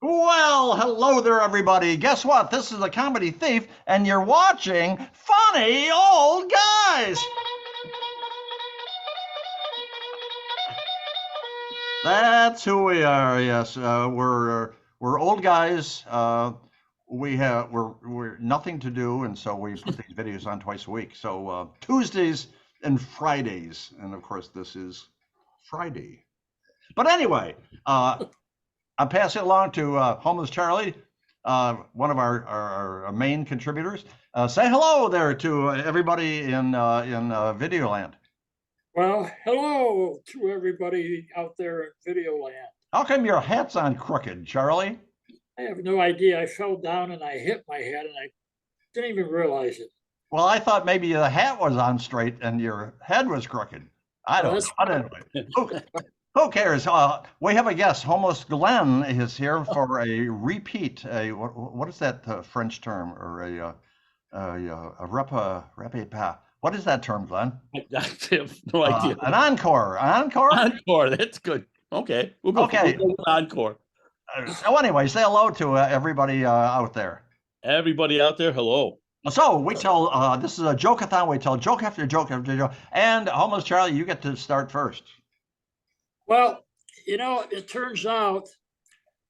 Well, hello there, everybody. Guess what? This is a comedy thief, and you're watching Funny Old Guys. That's who we are. Yes, we're old guys. We're nothing to do, and so we put these videos on twice a week. So Tuesdays and Fridays, and of course this is Friday. But anyway, I'm passing it along to Homeless Charlie, one of our main contributors. Say hello there to everybody in Videoland. Well, hello to everybody out there in video land. How come your hat's on crooked, Charlie? I have no idea. I fell down and I hit my head and I didn't even realize it. Well, I thought maybe the hat was on straight and your head was crooked. I don't know. But anyway, who cares? We have a guest. Homeless Glenn is here for a repeat. What is that French term, or a repa? What is that term, Glenn? I have no idea. An encore. Encore. Encore. That's good. Okay, we'll go. Okay. We'll go with encore. So anyway, say hello to everybody out there. Everybody out there, hello. So we tell. This is a joke-a-thon. We tell joke after joke after joke. And Homeless Charlie, you get to start first. Well, it turns out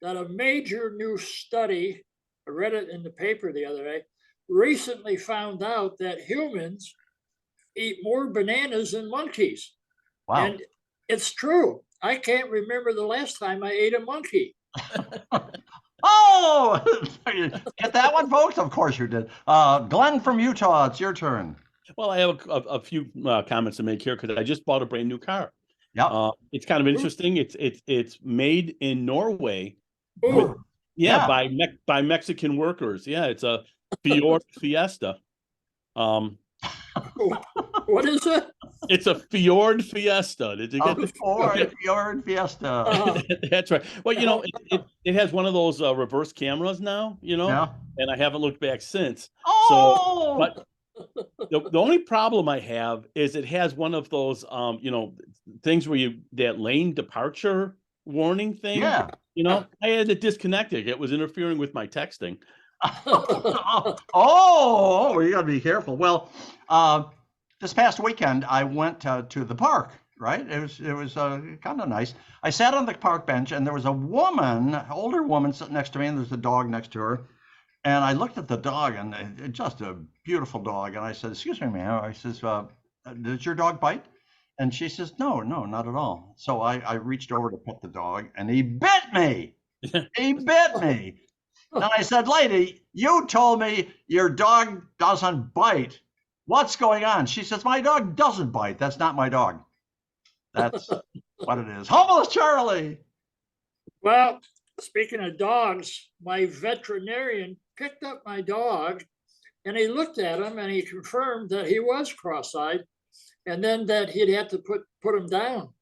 that a major new study, I read it in the paper the other day, recently found out that humans eat more bananas than monkeys. Wow. And it's true. I can't remember the last time I ate a monkey. Oh, get that one, folks? Of course you did. Glenn from Utah, it's your turn. Well, I have a few comments to make here because I just bought a brand new car. Yeah. It's kind of interesting. It's made in Norway. Ooh. By Mexican workers. Yeah, it's a Fjord Fiesta. What is it? It's a Fjord Fiesta. Did you get the Fjord Fiesta? That's right. Well, it has one of those reverse cameras now, Yeah. and I haven't looked back since. Oh! But the only problem I have is it has one of those, things where that lane departure warning thing. Yeah. I had to disconnect it. It was interfering with my texting. Oh, you got to be careful. Well, this past weekend I went to the park. Right, it was kind of nice. I sat on the park bench, and there was a woman, older woman, sitting next to me, and there's a dog next to her. And I looked at the dog, and just a beautiful dog. And I said, "Excuse me, ma'am." I says, "Does your dog bite?" And she says, "No, not at all." So I reached over to pet the dog, and he bit me. He bit me. And I said, "Lady, you told me your dog doesn't bite. What's going on?" She says, "My dog doesn't bite. That's not my dog." That's what it is. Homeless Charlie. Well, speaking of dogs, my veterinarian picked up my dog and he looked at him and he confirmed that he was cross-eyed, and then that he'd have to put him down.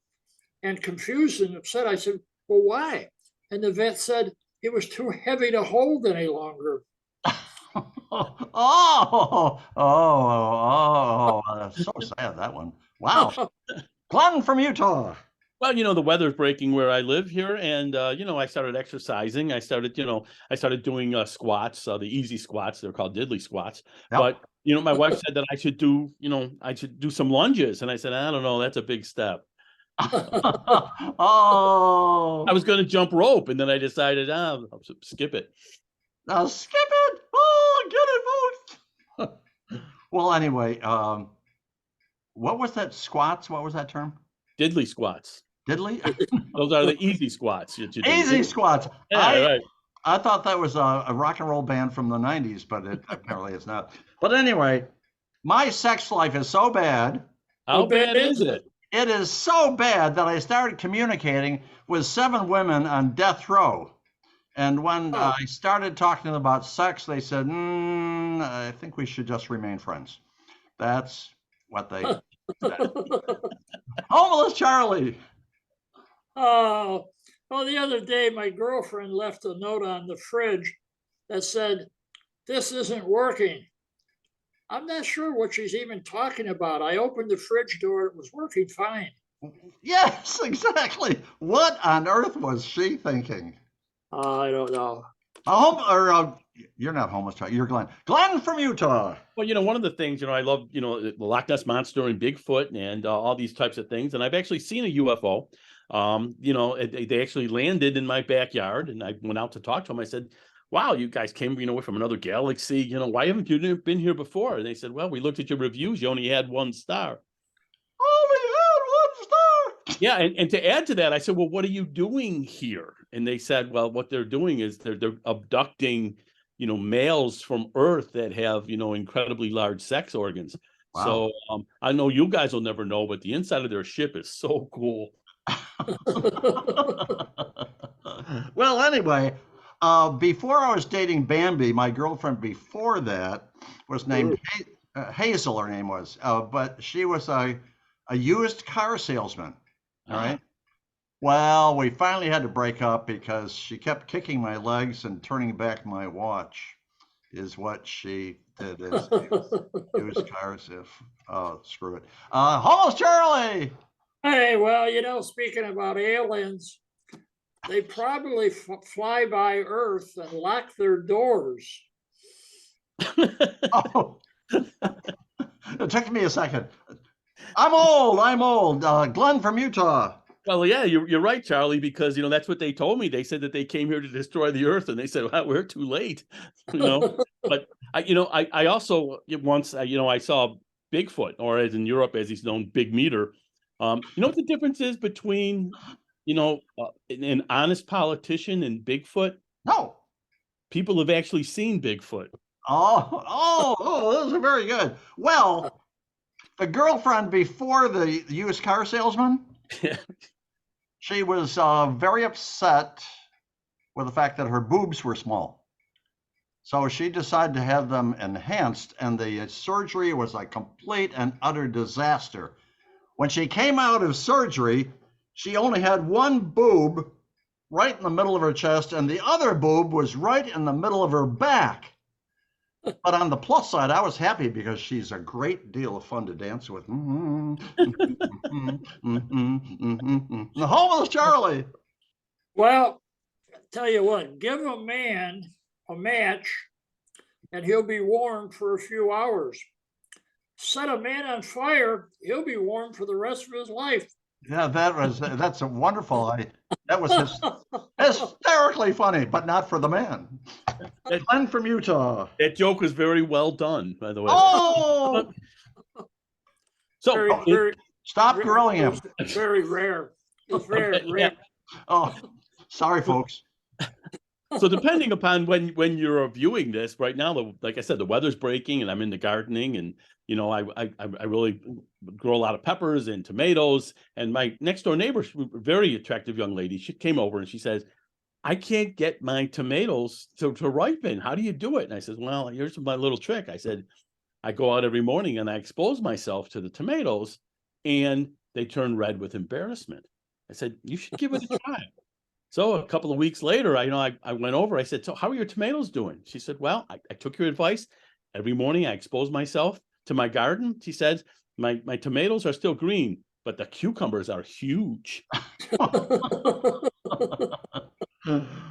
And confused and upset, I said, "Well, why?" And the vet said he was too heavy to hold any longer. That's so sad, that one. Wow. Glenn from Utah. Well, the weather's breaking where I live here, and I started exercising. I started doing squats, the easy squats. They're called diddly squats. Yep. But my wife said that I should do some lunges, and I said, I don't know, that's a big step. Oh. I was going to jump rope, and then I decided, I'll skip it. Now skip it. Oh, get it, folks. Well, anyway, what was that squats? What was that term? Diddly squats. Diddly? Those are the easy squats that you do. Easy squats. Yeah, right. I thought that was a rock and roll band from the 90s, but apparently it's not. But anyway, my sex life is so bad. How bad is it? It is so bad that I started communicating with 7 women on death row. And when I started talking to them about sex, they said, I think we should just remain friends. That's what they said. Homeless Charlie. Oh, well, the other day, my girlfriend left a note on the fridge that said, "This isn't working." I'm not sure what she's even talking about. I opened the fridge door. It was working fine. Yes, exactly. What on earth was she thinking? I don't know. You're not homeless, Charlie. You're Glenn. Glenn from Utah. Well, one of the things, I love, the Loch Ness Monster and Bigfoot and all these types of things. And I've actually seen a UFO. They actually landed in my backyard, and I went out to talk to them. I said, wow, you guys came, from another galaxy. Why haven't you been here before? And they said, well, we looked at your reviews. You only had 1 star. Only had 1 star. Yeah. And to add to that, I said, well, what are you doing here? And they said, well, what they're doing is they're abducting males from Earth that have, incredibly large sex organs. Wow. So I know you guys will never know, but the inside of their ship is so cool. Well, anyway, before I was dating Bambi, my girlfriend before that was named Hazel, her name was, but she was a used car salesman. All right. Well, we finally had to break up because she kept kicking my legs and turning back my watch, is what she did. Is used cars. Screw it. Homeless Charlie. Hey, well, speaking about aliens, they probably fly by Earth and lock their doors. Oh, it took me a second. I'm old. Glenn from Utah. Well, yeah, you're right, Charlie, because that's what they told me. They said that they came here to destroy the Earth, and they said, well, we're too late. But I also once I saw Bigfoot, or as in Europe, as he's known, Big Meter. You know what the difference is between an honest politician and Bigfoot? No. People have actually seen Bigfoot. Those are very good. Well, the girlfriend before the used car salesman, she was very upset with the fact that her boobs were small. So she decided to have them enhanced, and the surgery was a complete and utter disaster. When she came out of surgery, she only had 1 boob right in the middle of her chest, and the other boob was right in the middle of her back. But on the plus side, I was happy because she's a great deal of fun to dance with. The homeless Charlie. Well, tell you what, give a man a match and he'll be warm for a few hours. Set a man on fire, he'll be warm for the rest of his life. Yeah, that's a wonderful. That was hysterically funny, but not for the man. Glenn from Utah. That joke was very well done, by the way. Oh, So stop grilling him. It's very rare. It's very rare. Oh, sorry, folks. So depending upon when you're viewing this, right now, like I said, the weather's breaking, and I'm into gardening, and I really grow a lot of peppers and tomatoes. And my next door neighbor, very attractive young lady, she came over and she says, I can't get my tomatoes to ripen. How do you do it? And I said, well, here's my little trick. I said, I go out every morning and I expose myself to the tomatoes, and they turn red with embarrassment. I said, you should give it a try. So a couple of weeks later, I went over. I said, so how are your tomatoes doing? She said, well, I took your advice. Every morning I expose myself to my garden. She says, my tomatoes are still green, but the cucumbers are huge.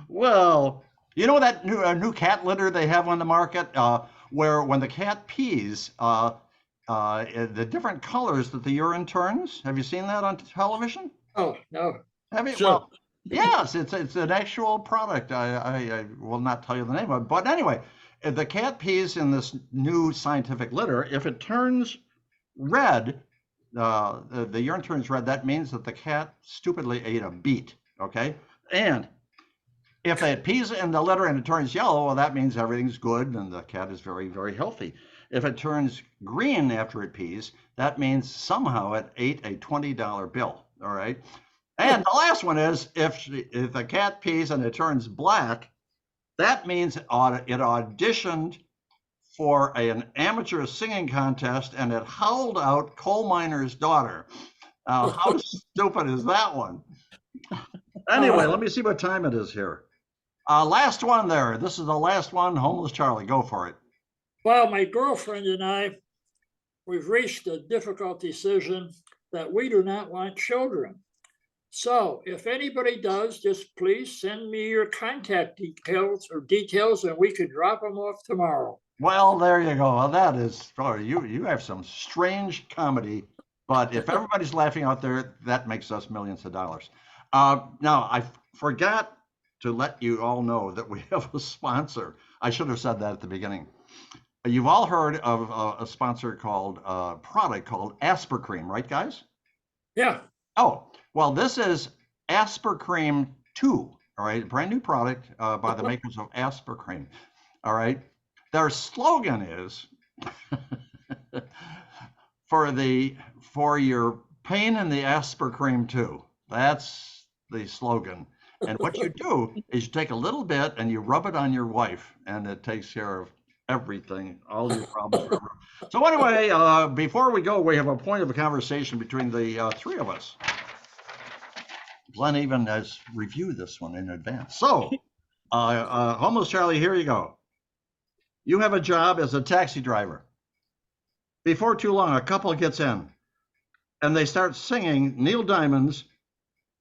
Well, that new cat litter they have on the market, where when the cat pees, the different colors that the urine turns. Have you seen that on television? Oh, no. Have you? Sure. Well, yes, it's an actual product. I will not tell you the name of it, but anyway, if the cat pees in this new scientific litter, if it turns red, the urine turns red, that means that the cat stupidly ate a beet, okay? And if it pees in the litter and it turns yellow, well, that means everything's good and the cat is very, very healthy. If it turns green after it pees, that means somehow it ate a $20 bill, all right? And the last one is if the cat pees and it turns black, that means it auditioned for an amateur singing contest and it howled out Coal Miner's Daughter. How stupid is that one? Anyway, let me see what time it is here. Last one there. This is the last one. Homeless Charlie, go for it. Well, my girlfriend and I, we've reached a difficult decision that we do not want children. So if anybody does, just please send me your contact details and we could drop them off tomorrow. Well, there you go. Well, that is, oh, you have some strange comedy, but if everybody's laughing out there, that makes us millions of dollars. Now, I forgot to let you all know that we have a sponsor. I should have said that at the beginning. You've all heard of a sponsor called, product called Aspercream, right, guys? Yeah. Oh, well, this is Aspercream 2, all right, a brand new product by the makers of Aspercream, all right. Their slogan is for your pain in the Aspercream 2. That's the slogan. And what you do is you take a little bit and you rub it on your wife, and it takes care of everything, all your problems. So anyway, before we go, we have a point of a conversation between the three of us. Glenn even has reviewed this one in advance. So, Homeless Charlie, here you go. You have a job as a taxi driver. Before too long, a couple gets in and they start singing Neil Diamond's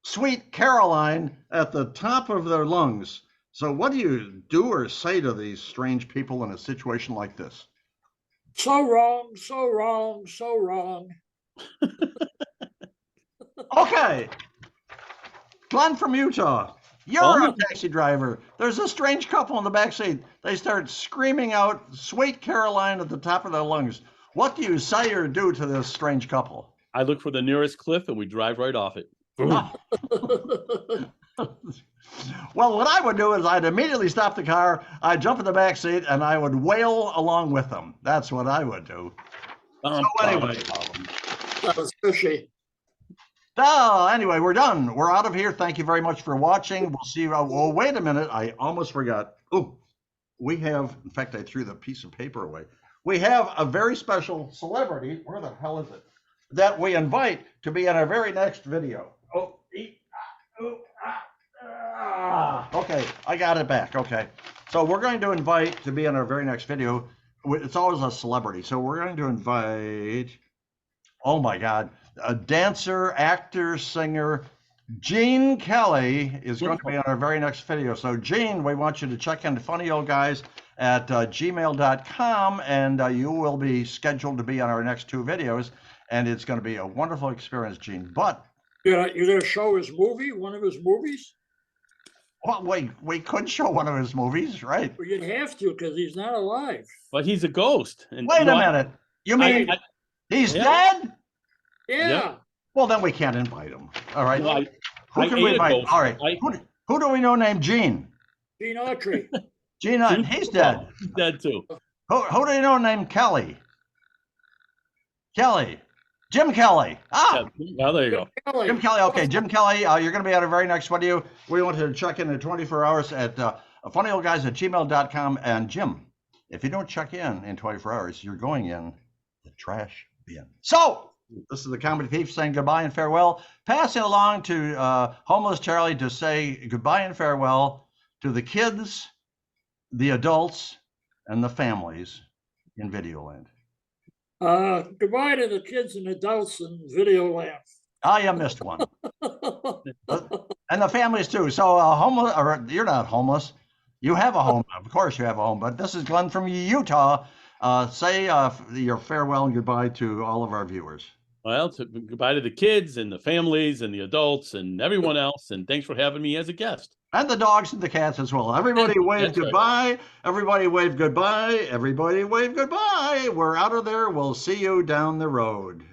Sweet Caroline at the top of their lungs. So what do you do or say to these strange people in a situation like this? So wrong, so wrong, so wrong. Okay. Glenn from Utah. You're a taxi driver. There's a strange couple in the back seat. They start screaming out Sweet Caroline at the top of their lungs. What do you say or do to this strange couple? I look for the nearest cliff and we drive right off it. Well, what I would do is I'd immediately stop the car, I'd jump in the back seat, and I would wail along with them. That's what I would do. So anyway. That was fishy. Anyway, we're done. We're out of here. Thank you very much for watching. We'll see you. Oh, wait a minute. I almost forgot. Oh, we have, in fact, I threw the piece of paper away. We have a very special celebrity. Where the hell is it? That we invite to be in our very next video. Okay, I got it back. Okay. So we're going to invite to be in our very next video. It's always a celebrity. So we're going to invite, oh my God, a dancer, actor, singer, Gene Kelly is going to be on our very next video. So Gene, we want you to check into Funny Old Guys at gmail.com, and you will be scheduled to be on our next 2 videos, and it's going to be a wonderful experience, Gene. But you're going to show his movie, one of his movies? Well, we could show one of his movies, right? Well, you'd have to, because he's not alive. But he's a ghost. And wait a minute. You mean he's dead? Yeah. Well, then we can't invite him. All right. No, who can we invite? All right. Who do we know named Gene? Gene Autry. Gene Autry. He's dead. He's dead too. Who do you know named Kelly? Kelly. Jim Kelly. Well, there you go. Jim Kelly. Okay, Jim Kelly, you're going to be at our very next video. We want to check in 24 hours at funnyoldguys@gmail.com. And Jim, if you don't check in 24 hours, you're going in the trash bin. So this is the Comedy Thief saying goodbye and farewell. Passing along to Homeless Charlie to say goodbye and farewell to the kids, the adults, and the families in Videoland. Goodbye to the kids and adults in Videoland. Oh, you missed one. And the families too. So homeless, or you're not homeless. You have a home. Of course you have a home. But this is Glenn from Utah. Say your farewell and goodbye to all of our viewers. Well, goodbye to the kids and the families and the adults and everyone else. And thanks for having me as a guest. And the dogs and the cats as well. Everybody wave goodbye. Right. Everybody wave goodbye. Everybody wave goodbye. We're out of there. We'll see you down the road.